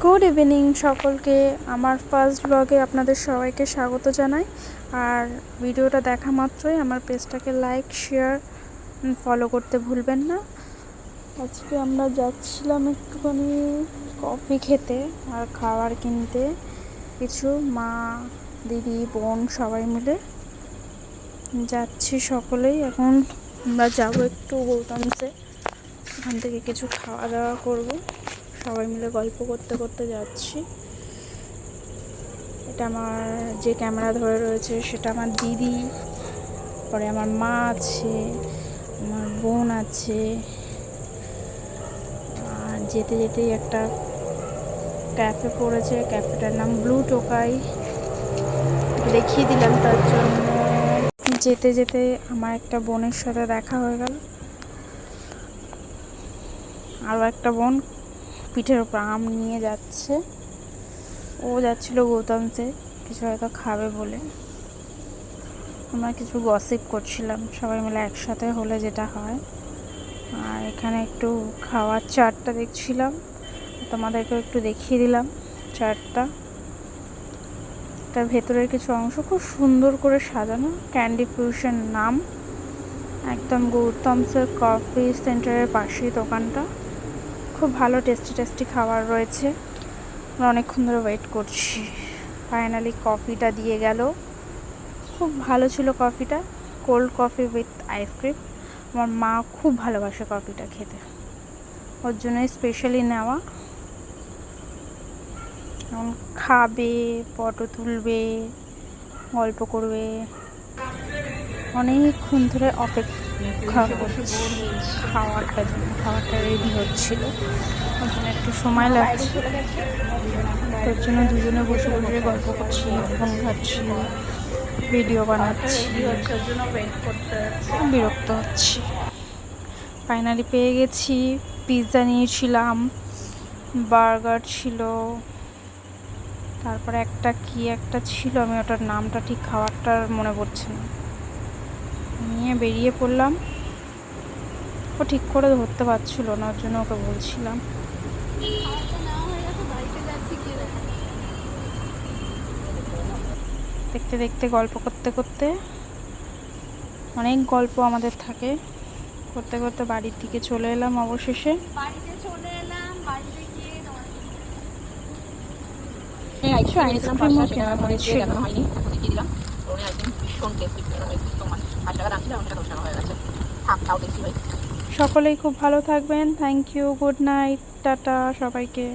Good evening সকলকে। আমার first ব্লগে আপনাদের সবাইকে স্বাগত জানাই। আর ভিডিওটা দেখা মাত্রই আমার পেজটাকে লাইক, শেয়ার, ফলো করতে ভুলবেন না। আজকে আমরা যাচ্ছিলাম একটুখানি কফি খেতে আর খাবার কিনতে, কিছু মা, দিদি, বোন সবাই মিলে যাচ্ছি সকলেই। এখন আমরা যাবো একটু গৌতমসে, ওখান থেকে কিছু খাওয়া দাওয়া করবো, সবাই মিলে গল্প করতে করতে যাচ্ছি। এটা আমার যে ক্যামেরা ধরে রয়েছে সেটা আমার দিদি, পরে আমার মা আছে, আমার বোন আছে। আর যেতে যেতেই একটা ক্যাফে পড়েছে, ক্যাফেটার নাম ব্লু টোকাই, দেখিয়ে দিলাম। তার জন্য যেতে যেতে আমার একটা বোনের সাথে দেখা হয়ে গেল। আরও একটা বোন পিঠের ওপর আম নিয়ে যাচ্ছে, ও যাচ্ছিল গৌতমসে কিছু হয়তো খাবে বলে। আমরা কিছু গসিপ করছিলাম সবাই মিলে একসাথে হলে যেটা হয়। আর এখানে একটু খাওয়ার চাটটা দেখছিলাম, তোমাদেরকেও একটু দেখিয়ে দিলাম চাটটা। তার ভেতরের কিছু অংশ খুব সুন্দর করে সাজানো, ক্যান্ডি ফিউশন নাম, একদম গৌতমসের কফি সেন্টারের পাশেই দোকানটা। খুব ভালো টেস্টি খাবার রয়েছে। আমরা অনেকক্ষণ ধরে ওয়েট করছি, ফাইনালি কফিটা দিয়ে গেল। খুব ভালো ছিল কফিটা, কোল্ড কফি উইথ আইসক্রিম। আমার মা খুব ভালোবাসে কফিটা খেতে, ওর জন্যই স্পেশালি নেওয়া। এখন খাবে, ফটো তুলবে, গল্প করবে। অনেকক্ষণ ধরে অপেক্ষা করছি খাওয়ারটার জন্য, খাবারটা রেডি হচ্ছিল, ওর জন্য একটু সময় লাগছে। তোর জন্য দুজনে বসে বসে গল্প করছি, ফোন ঘাটছি, ভিডিও বানাচ্ছি, বিরক্ত হচ্ছি। ফাইনালি পেয়ে গেছি। পিৎজা নিয়েছিলাম, বার্গার ছিল, তারপরে একটা ছিল, আমি ওটার নামটা ঠিক খাবারটার মনে পড়ছে না। নিয়ে বেরিয়ে পড়লাম। ও ঠিক করে ধরতে পারছিল না, ওর জন্য ওকে বলছিলাম। দেখতে দেখতে গল্প করতে করতে, অনেক গল্প আমাদের থাকে, করতে করতে বাড়ির দিকে চলে এলাম। অবশেষে আইসক্রিমও কেনা হয়েছিল। সকলেই খুব ভালো থাকবেন। Thank you, good night, tata সবাইকে।